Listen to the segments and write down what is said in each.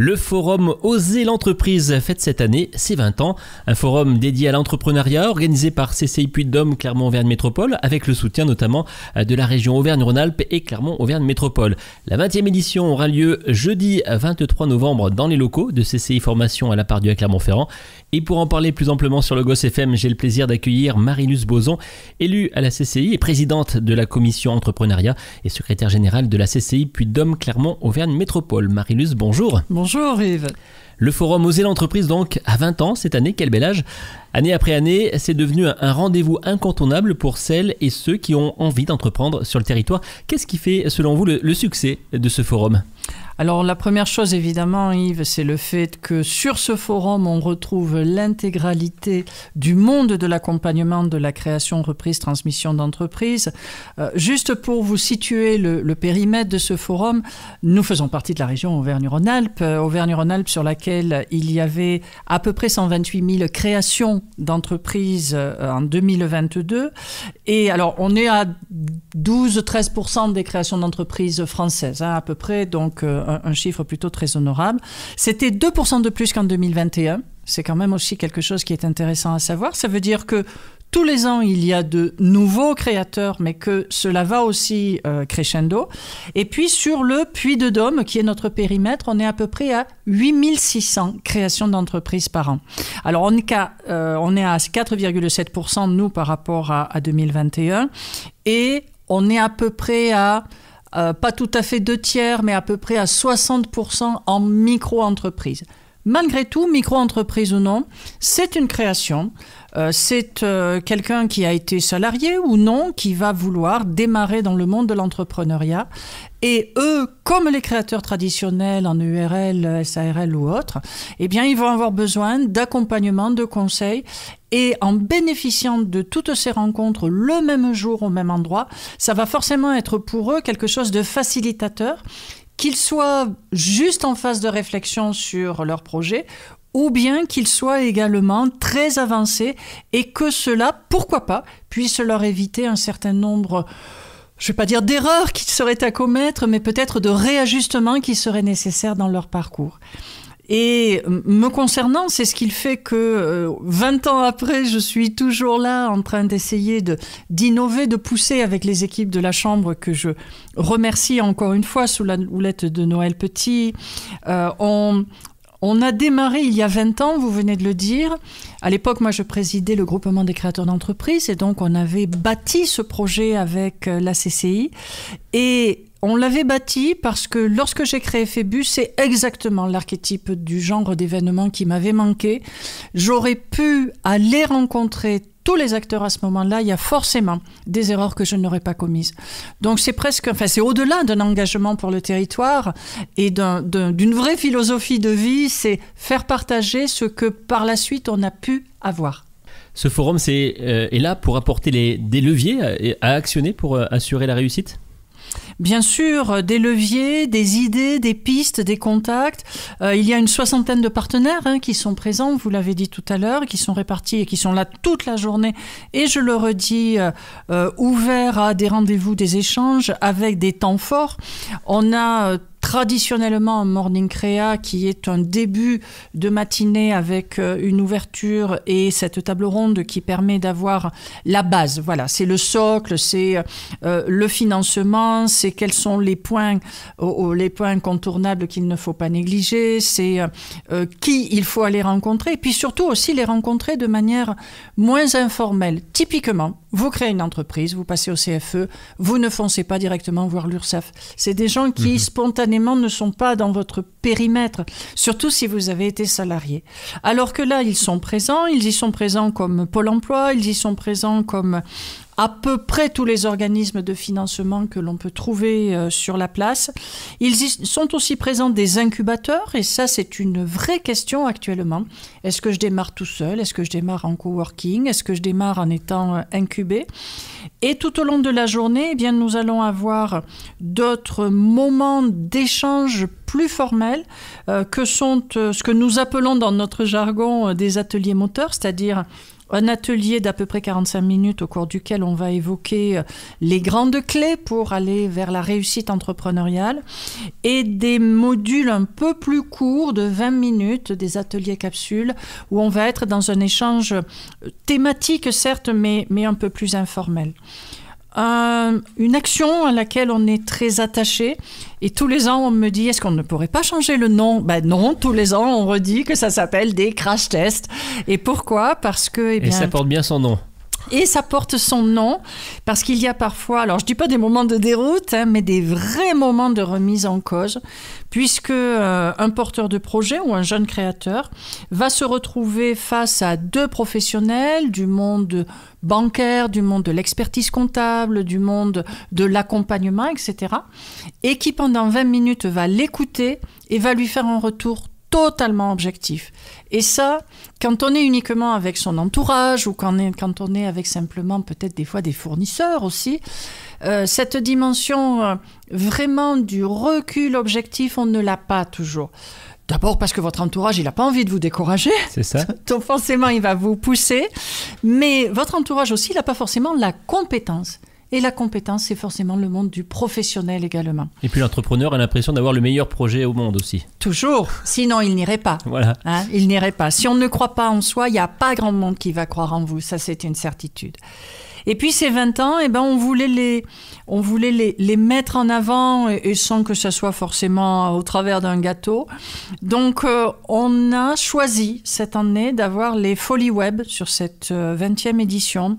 Le forum Oser l'entreprise fête cette année ses 20 ans. Un forum dédié à l'entrepreneuriat organisé par CCI Puy-de-Dôme Clermont-Auvergne Métropole avec le soutien notamment de la région Auvergne-Rhône-Alpes et Clermont-Auvergne Métropole. La 20e édition aura lieu jeudi 23 novembre dans les locaux de CCI Formation à la Part-Dieu à Clermont-Ferrand. Et pour en parler plus amplement sur le Goss FM, j'ai le plaisir d'accueillir Marie-Luce Bozon, élue à la CCI et présidente de la commission entrepreneuriat et secrétaire générale de la CCI Puy-de-Dôme Clermont-Auvergne Métropole. Marie-Luce, bonjour. Bonjour Yves. Le forum Oser l'entreprise donc à 20 ans cette année, quel bel âge. Année après année, c'est devenu un rendez-vous incontournable pour celles et ceux qui ont envie d'entreprendre sur le territoire. Qu'est-ce qui fait selon vous le succès de ce forum ? Alors la première chose évidemment Yves, c'est le fait que sur ce forum on retrouve l'intégralité du monde de l'accompagnement de la création, reprise, transmission d'entreprise. Juste pour vous situer le périmètre de ce forum, nous faisons partie de la région Auvergne-Rhône-Alpes. Auvergne-Rhône-Alpes sur laquelle il y avait à peu près 128 000 créations d'entreprises en 2022. Et alors on est à 12-13% des créations d'entreprises françaises à peu près, donc un chiffre plutôt très honorable. C'était 2% de plus qu'en 2021. C'est quand même aussi quelque chose qui est intéressant à savoir. Ça veut dire que tous les ans, il y a de nouveaux créateurs, mais que cela va aussi crescendo. Et puis, sur le Puy-de-Dôme, qui est notre périmètre, on est à peu près à 8600 créations d'entreprises par an. Alors, on est à 4,7%, nous, par rapport à 2021. Et on est à peu près à pas tout à fait 2/3, mais à peu près à 60% en micro-entreprise. Malgré tout, micro-entreprise ou non, c'est une création. C'est quelqu'un qui a été salarié ou non, qui va vouloir démarrer dans le monde de l'entrepreneuriat. Et eux, comme les créateurs traditionnels en URL, SARL ou autres, eh bien, ils vont avoir besoin d'accompagnement, de conseils. Et en bénéficiant de toutes ces rencontres le même jour, au même endroit, ça va forcément être pour eux quelque chose de facilitateur, qu'ils soient juste en phase de réflexion sur leur projet, ou bien qu'ils soient également très avancés et que cela, pourquoi pas, puisse leur éviter un certain nombre, je ne vais pas dire d'erreurs qui seraient à commettre, mais peut-être de réajustements qui seraient nécessaires dans leur parcours. Et me concernant, c'est ce qui fait que 20 ans après, je suis toujours là en train d'essayer d'innover, de pousser avec les équipes de la Chambre que je remercie encore une fois sous la houlette de Noël Petit. On a démarré il y a 20 ans, vous venez de le dire. À l'époque, moi, je présidais le groupement des créateurs d'entreprises et donc on avait bâti ce projet avec la CCI. Et on l'avait bâti parce que lorsque j'ai créé Phébus, c'est exactement l'archétype du genre d'événement qui m'avait manqué. J'aurais pu aller rencontrer tous les acteurs à ce moment-là, il y a forcément des erreurs que je n'aurais pas commises. Donc c'est c'est au-delà d'un engagement pour le territoire et d'une vraie philosophie de vie, c'est faire partager ce que par la suite on a pu avoir. Ce forum est là pour apporter des leviers à actionner pour assurer la réussite ? Bien sûr, des leviers, des idées, des pistes, des contacts. Il y a une 60aine de partenaires qui sont présents, vous l'avez dit tout à l'heure, qui sont répartis et qui sont là toute la journée. Et je le redis, ouverts à des rendez-vous, des échanges avec des temps forts. On a traditionnellement un morning créa qui est un début de matinée avec une ouverture et cette table ronde qui permet d'avoir la base. Voilà, c'est le socle, c'est le financement, c'est quels sont les points incontournables qu'il ne faut pas négliger, c'est qui il faut aller rencontrer et puis surtout aussi les rencontrer de manière moins informelle. Typiquement, vous créez une entreprise, vous passez au CFE, vous ne foncez pas directement voir l'URSSAF. C'est des gens qui spontanément ne sont pas dans votre périmètre, surtout si vous avez été salarié. Alors que là, ils y sont présents comme Pôle emploi, ils y sont présents comme à peu près tous les organismes de financement que l'on peut trouver sur la place. Ils y sont aussi présents des incubateurs, et ça, c'est une vraie question actuellement. Est-ce que je démarre tout seul? Est-ce que je démarre en coworking? Est-ce que je démarre en étant incubé? Et tout au long de la journée, eh bien, nous allons avoir d'autres moments d'échange plus formels que sont ce que nous appelons dans notre jargon des ateliers moteurs, c'est-à-dire un atelier d'à peu près 45 minutes au cours duquel on va évoquer les grandes clés pour aller vers la réussite entrepreneuriale et des modules un peu plus courts de 20 minutes, des ateliers capsules, où on va être dans un échange thématique certes, mais un peu plus informel. Une action à laquelle on est très attaché et tous les ans on me dit est-ce qu'on ne pourrait pas changer le nom? Non, tous les ans on redit que ça s'appelle des crash tests. Et pourquoi? Parce que et ça porte bien son nom. Et ça porte son nom parce qu'il y a parfois, alors je ne dis pas des moments de déroute, mais des vrais moments de remise en cause, puisque un porteur de projet ou un jeune créateur va se retrouver face à deux professionnels du monde bancaire, du monde de l'expertise comptable, du monde de l'accompagnement, etc. Et qui pendant 20 minutes va l'écouter et va lui faire un retour totalement objectif. Et ça, quand on est uniquement avec son entourage ou quand on est avec simplement peut-être des fois des fournisseurs aussi, cette dimension vraiment du recul objectif, on ne l'a pas toujours. D'abord parce que votre entourage, il n'a pas envie de vous décourager. C'est ça. Donc forcément, il va vous pousser. Mais votre entourage aussi, il n'a pas forcément la compétence. Et la compétence, c'est forcément le monde du professionnel également. Et puis l'entrepreneur a l'impression d'avoir le meilleur projet au monde aussi. Toujours, sinon il n'irait pas. Voilà. Il n'irait pas. Si on ne croit pas en soi, il n'y a pas grand monde qui va croire en vous. Ça, c'est une certitude. Et puis ces 20 ans, on voulait les mettre en avant et sans que ça soit forcément au travers d'un gâteau. Donc on a choisi cette année d'avoir les Folies Web sur cette 20e édition.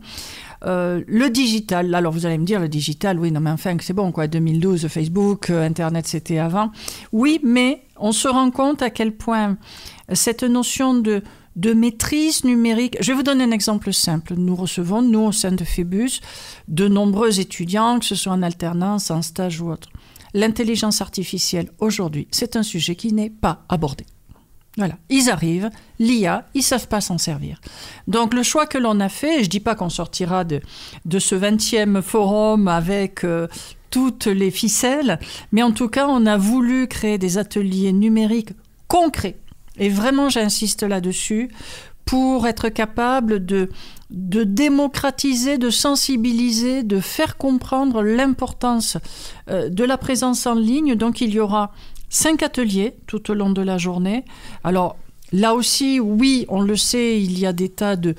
Le digital, alors vous allez me dire le digital, oui, non mais enfin c'est bon quoi, 2012, Facebook, Internet c'était avant. Oui, mais on se rend compte à quel point cette notion de maîtrise numérique, je vais vous donner un exemple simple. Nous recevons, nous au sein de Phébus, de nombreux étudiants, que ce soit en alternance, en stage ou autre. L'intelligence artificielle aujourd'hui, c'est un sujet qui n'est pas abordé. Voilà, ils arrivent, l'IA, ils ne savent pas s'en servir. Donc le choix que l'on a fait, et je ne dis pas qu'on sortira de ce 20e forum avec toutes les ficelles, mais en tout cas on a voulu créer des ateliers numériques concrets, et vraiment j'insiste là-dessus, pour être capable de démocratiser, de sensibiliser, de faire comprendre l'importance de la présence en ligne. Donc il y aura 5 ateliers tout au long de la journée. Alors là aussi, oui, on le sait, il y a des tas de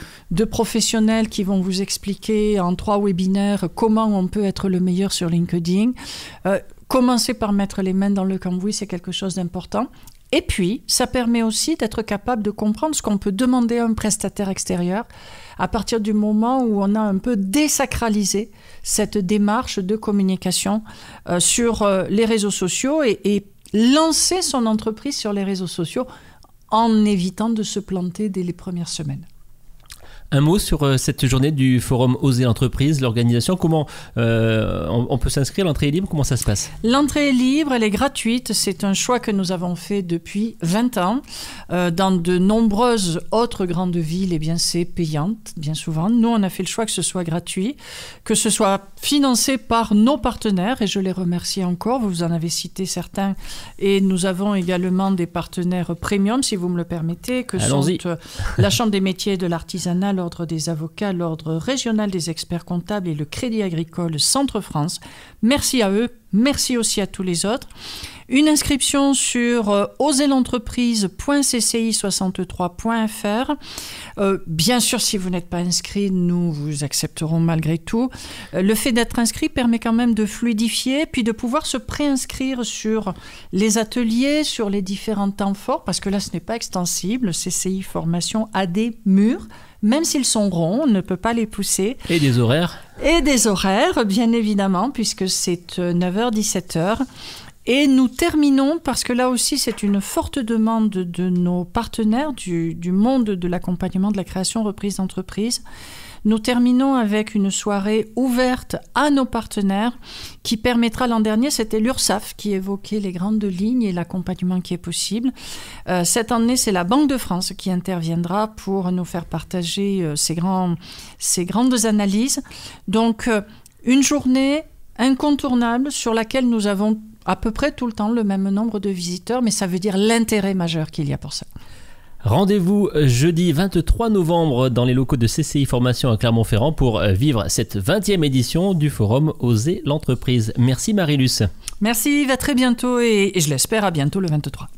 professionnels qui vont vous expliquer en 3 webinaires comment on peut être le meilleur sur LinkedIn. Commencer par mettre les mains dans le cambouis, c'est quelque chose d'important. Et puis, ça permet aussi d'être capable de comprendre ce qu'on peut demander à un prestataire extérieur à partir du moment où on a un peu désacralisé cette démarche de communication sur les réseaux sociaux et lancer son entreprise sur les réseaux sociaux en évitant de se planter dès les premières semaines. Un mot sur cette journée du forum Oser l'entreprise, l'organisation. Comment on peut s'inscrire? L'entrée est libre? Comment ça se passe? L'entrée est libre, elle est gratuite. C'est un choix que nous avons fait depuis 20 ans. Dans de nombreuses autres grandes villes, c'est payant, bien souvent. Nous, on a fait le choix que ce soit gratuit, que ce soit financé par nos partenaires, et je les remercie encore. Vous en avez cité certains. Et nous avons également des partenaires premium, si vous me le permettez, que Allons-y. sont la Chambre des métiers et de l'artisanat, l'Ordre des avocats, l'Ordre régional des experts comptables et le Crédit agricole Centre-France. Merci à eux, merci aussi à tous les autres. Une inscription sur oserlentreprise.cci63.fr. Bien sûr, si vous n'êtes pas inscrit, nous vous accepterons malgré tout. Le fait d'être inscrit permet quand même de fluidifier, puis de pouvoir se préinscrire sur les ateliers, sur les différents temps forts, parce que là, ce n'est pas extensible. CCI Formation a des murs. Même s'ils sont ronds, on ne peut pas les pousser. Et des horaires? Et des horaires, bien évidemment, puisque c'est 9h, 17h. Et nous terminons, parce que là aussi c'est une forte demande de nos partenaires du monde de l'accompagnement de la création reprise d'entreprise. Nous terminons avec une soirée ouverte à nos partenaires qui permettra, l'an dernier, c'était l'URSSAF qui évoquait les grandes lignes et l'accompagnement qui est possible. Cette année, c'est la Banque de France qui interviendra pour nous faire partager ces grandes analyses. Donc, une journée incontournable sur laquelle nous avons à peu près tout le temps le même nombre de visiteurs, mais ça veut dire l'intérêt majeur qu'il y a pour ça. Rendez-vous jeudi 23 novembre dans les locaux de CCI Formation à Clermont-Ferrand pour vivre cette 20e édition du forum Oser l'entreprise. Merci Marie-Luce. Merci Yves, à très bientôt et je l'espère à bientôt le 23.